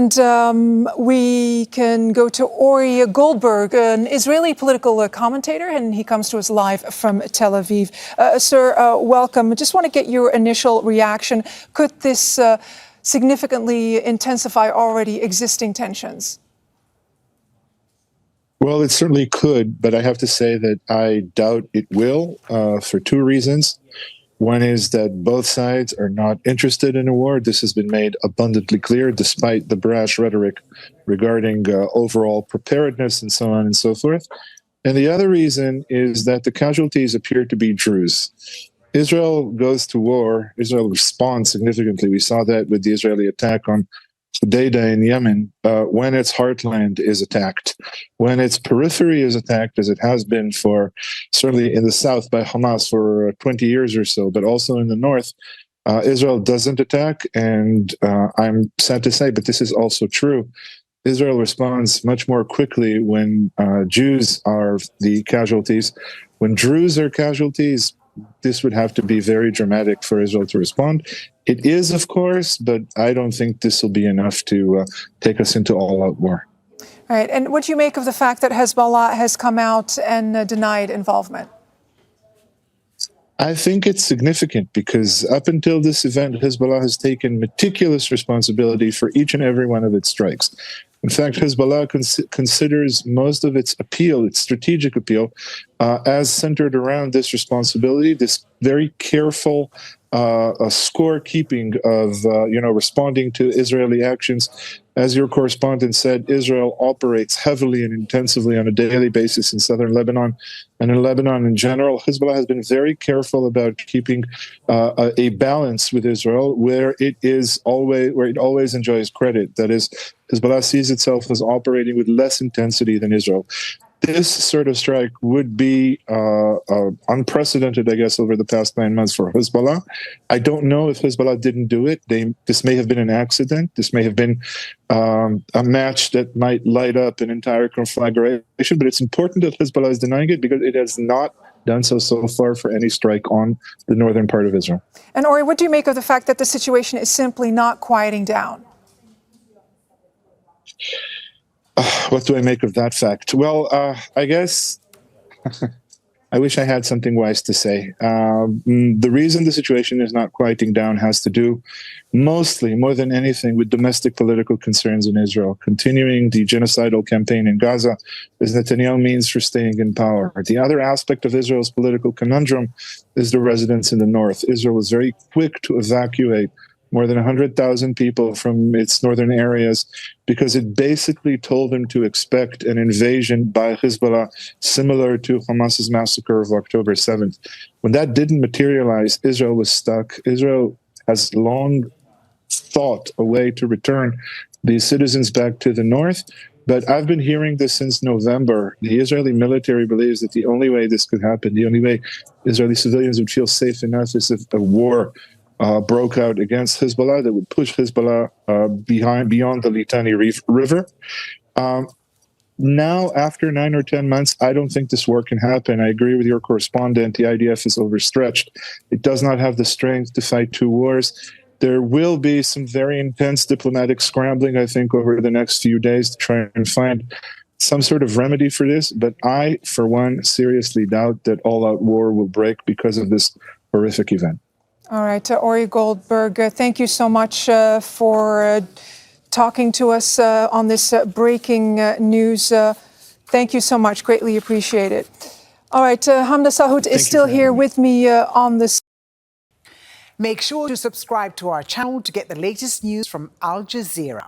And we can go to Ori Goldberg, an Israeli political commentator, and he comes to us live from Tel Aviv. Sir, welcome. I just want to get your initial reaction. Could this significantly intensify already existing tensions? Well, it certainly could, but I have to say that I doubt it will for two reasons. One is that both sides are not interested in a war. This has been made abundantly clear, despite the brash rhetoric regarding overall preparedness and so on and so forth. And the other reason is that the casualties appear to be Druze. Israel goes to war. Israel responds significantly. We saw that with the Israeli attack on Hudaydah in Yemen, when its heartland is attacked, when its periphery is attacked, as it has been for certainly in the south by Hamas for 20 years or so, but also in the north, Israel doesn't attack. And I'm sad to say, but this is also true. Israel responds much more quickly when Jews are the casualties. When Druze are casualties, this would have to be very dramatic for Israel to respond. It is, of course, but I don't think this will be enough to take us into all-out war. All right. And what do you make of the fact that Hezbollah has come out and denied involvement? I think it's significant because up until this event, Hezbollah has taken meticulous responsibility for each and every one of its strikes. In fact, Hezbollah considers most of its appeal, its strategic appeal, as centered around this responsibility, this very careful scorekeeping of, responding to Israeli actions. As your correspondent said, Israel operates heavily and intensively on a daily basis in southern Lebanon and in Lebanon in general. Hezbollah has been very careful about keeping a balance with Israel where it always enjoys credit. That is, Hezbollah sees itself as operating with less intensity than Israel. This sort of strike would be unprecedented, I guess, over the past 9 months for Hezbollah. I don't know if Hezbollah didn't do it. This may have been an accident. This may have been a match that might light up an entire conflagration. But it's important that Hezbollah is denying it because it has not done so far for any strike on the northern part of Israel. And Ori, what do you make of the fact that the situation is simply not quieting down? What do I make of that fact? Well, I guess I wish I had something wise to say. The reason the situation is not quieting down has to do mostly, more than anything, with domestic political concerns in Israel. Continuing the genocidal campaign in Gaza is Netanyahu means for staying in power. The other aspect of Israel's political conundrum is the residents in the north. Israel was very quick to evacuate more than 100,000 people from its northern areas because it basically told them to expect an invasion by Hezbollah similar to Hamas's massacre of October 7th. When that didn't materialize, Israel was stuck. Israel has long thought a way to return these citizens back to the north. But I've been hearing this since November. The Israeli military believes that the only way this could happen, the only way Israeli civilians would feel safe enough is if a war broke out against Hezbollah that would push Hezbollah beyond the Litani River. Now, after 9 or 10 months, I don't think this war can happen. I agree with your correspondent. The IDF is overstretched. It does not have the strength to fight two wars. There will be some very intense diplomatic scrambling, I think, over the next few days to try and find some sort of remedy for this. But I, for one, seriously doubt that all-out war will break because of this horrific event. All right, Ori Goldberg, thank you so much for talking to us on this breaking news. Thank you so much. Greatly appreciate it. All right, Hamda Sahut is still here with me on this. Make sure to subscribe to our channel to get the latest news from Al Jazeera.